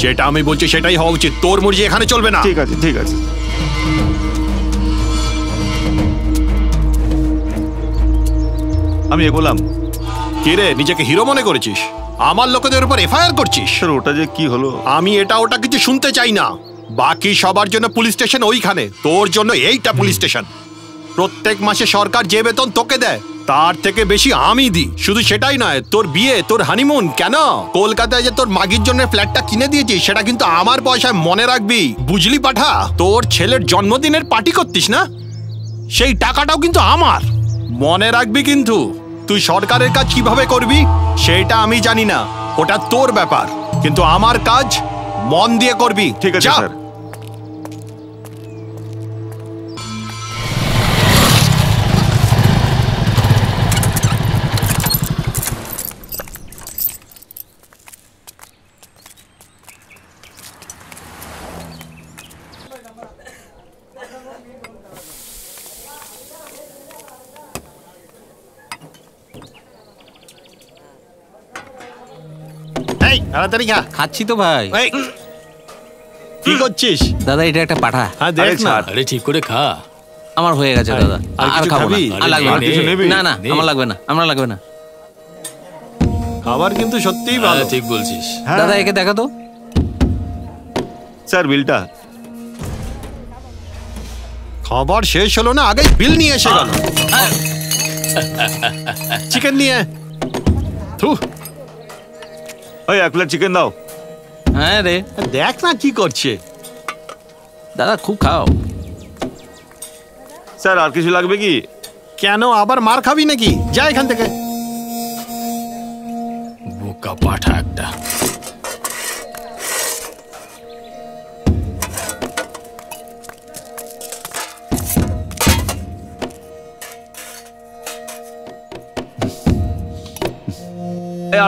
যেটা আমি বলছি সেটাই হওয়া উচিত। তোর মর্জি এখানে চলবে না। ঠিক আছে ঠিক আছে। আমি এগোলাম। কি রে, নিজেকে হিরো মনে করেছিস? আমার লোকেদের উপর এফআইআর করছিস? স্যার ওটা যে কি হলো? আমি এটা ওটা কিছু শুনতে চাই না। বাকি সবার জন্য পুলিশ স্টেশন ওইখানে, তোর জন্য এইটা পুলিশ স্টেশন। প্রত্যেক মাসে সরকার যে বেতন তোকে দেয় তার থেকে বেশি আমি দিই। শুধু সেটাই নয়, তোর বিয়ে, তোর হানিমুন, কেন কলকাতায় যে তোর মাগির জন্য ফ্ল্যাটটা কিনে দিয়েছি সেটা কিন্তু আমার পয়সায়, মনে রাখবি, বুঝলি পাঠা? তোর ছেলের জন্মদিনের পার্টি করতিস না, সেই টাকাটাও কিন্তু আমার, মনে রাখবি। কিন্তু তুই সরকারের কাজ কিভাবে করবি সেটা আমি জানি না, ওটা তোর ব্যাপার, কিন্তু আমার কাজ মন দিয়ে করবি। ঠিক আছে স্যার। তাড়াতাড়ি খা। খাচ্ছি তো ভাই। কি করছিস দাদা? এটা একটা পাঠা। হ্যাঁ দেখ না। আরে ঠিক করে খা। আমার হয়ে গেছে দাদা, আর খাবো না। আর লাগবে না। না আমার লাগবে না, আমার লাগবে না। খাবার কিন্তু সত্যিই ভালো। ঠিক বলছিস দাদা, একে দেখা তো। স্যার বিলটা। খাবার শেষ হলো না, আগে বিল নিয়ে এসে গেল। চিকেন নিয়ে। ওই 1 প্লেট চিকেন দাও। হ্যাঁ রে, দেখ না কি করছে দাদা, খুব খাও। স্যার আর কিছু লাগবে কি? কেন আবার মার খাবি নাকি? যা এখান থেকে। বোকা পাঠা একটা।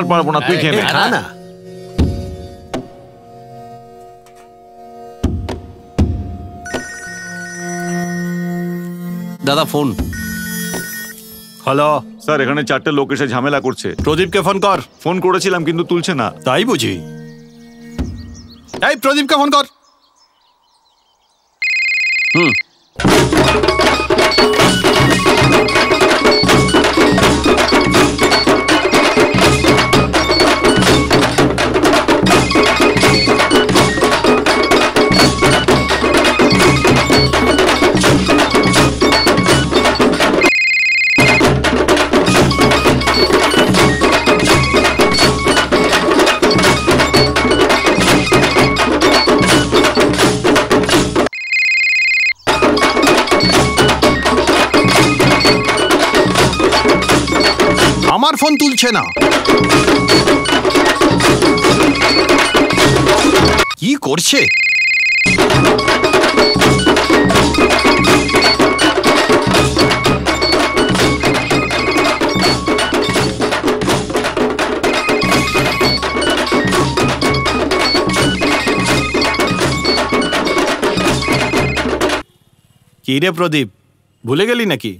আর পারবো না, তুই খেয়ে নে। না দাদা ফোন। হ্যালো স্যার, এখানে 4টে লোক এসে ঝামেলা করছে। প্রদীপকে ফোন কর। ফোন করেছিলাম কিন্তু তুলছে না। তাই বুঝি? এই প্রদীপকে ফোন কর। আমার ফোন তুলছে না, কি করছে? কি রে প্রদীপ, ভুলে গেলি নাকি?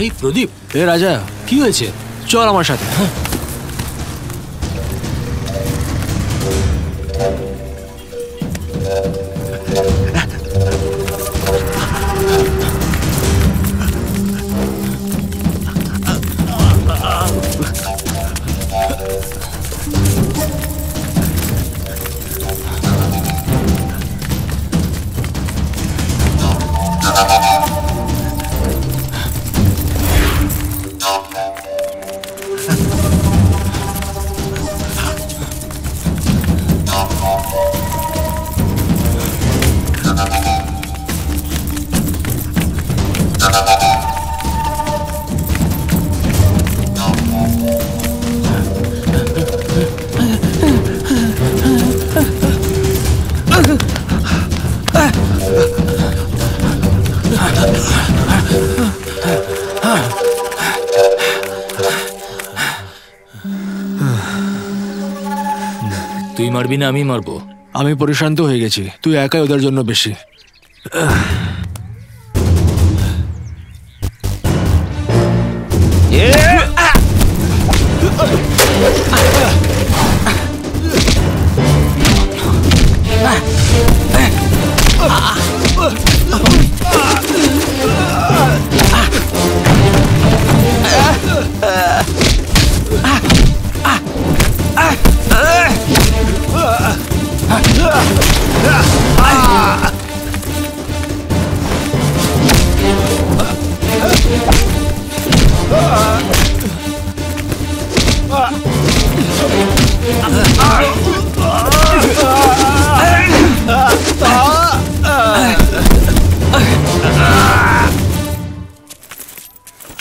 এই প্রদীপ, এ রাজা, কি হয়েছে? চল আমার সাথে। তুই মারবি না আমি মারবো? আমি পরিশান্ত হয়ে গেছি, তুই একাই ওদের জন্য বেশি।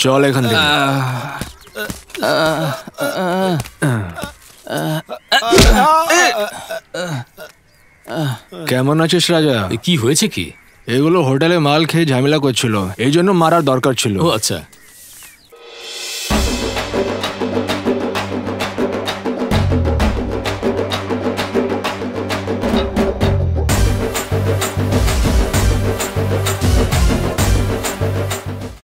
চল এখান থেকে। কেমন আছিস রাজা? কি হয়েছে কি? এগুলো হোটেলে মাল খেয়ে ঝামেলা করছিল, এই জন্য মারার দরকার ছিল। ও আচ্ছা,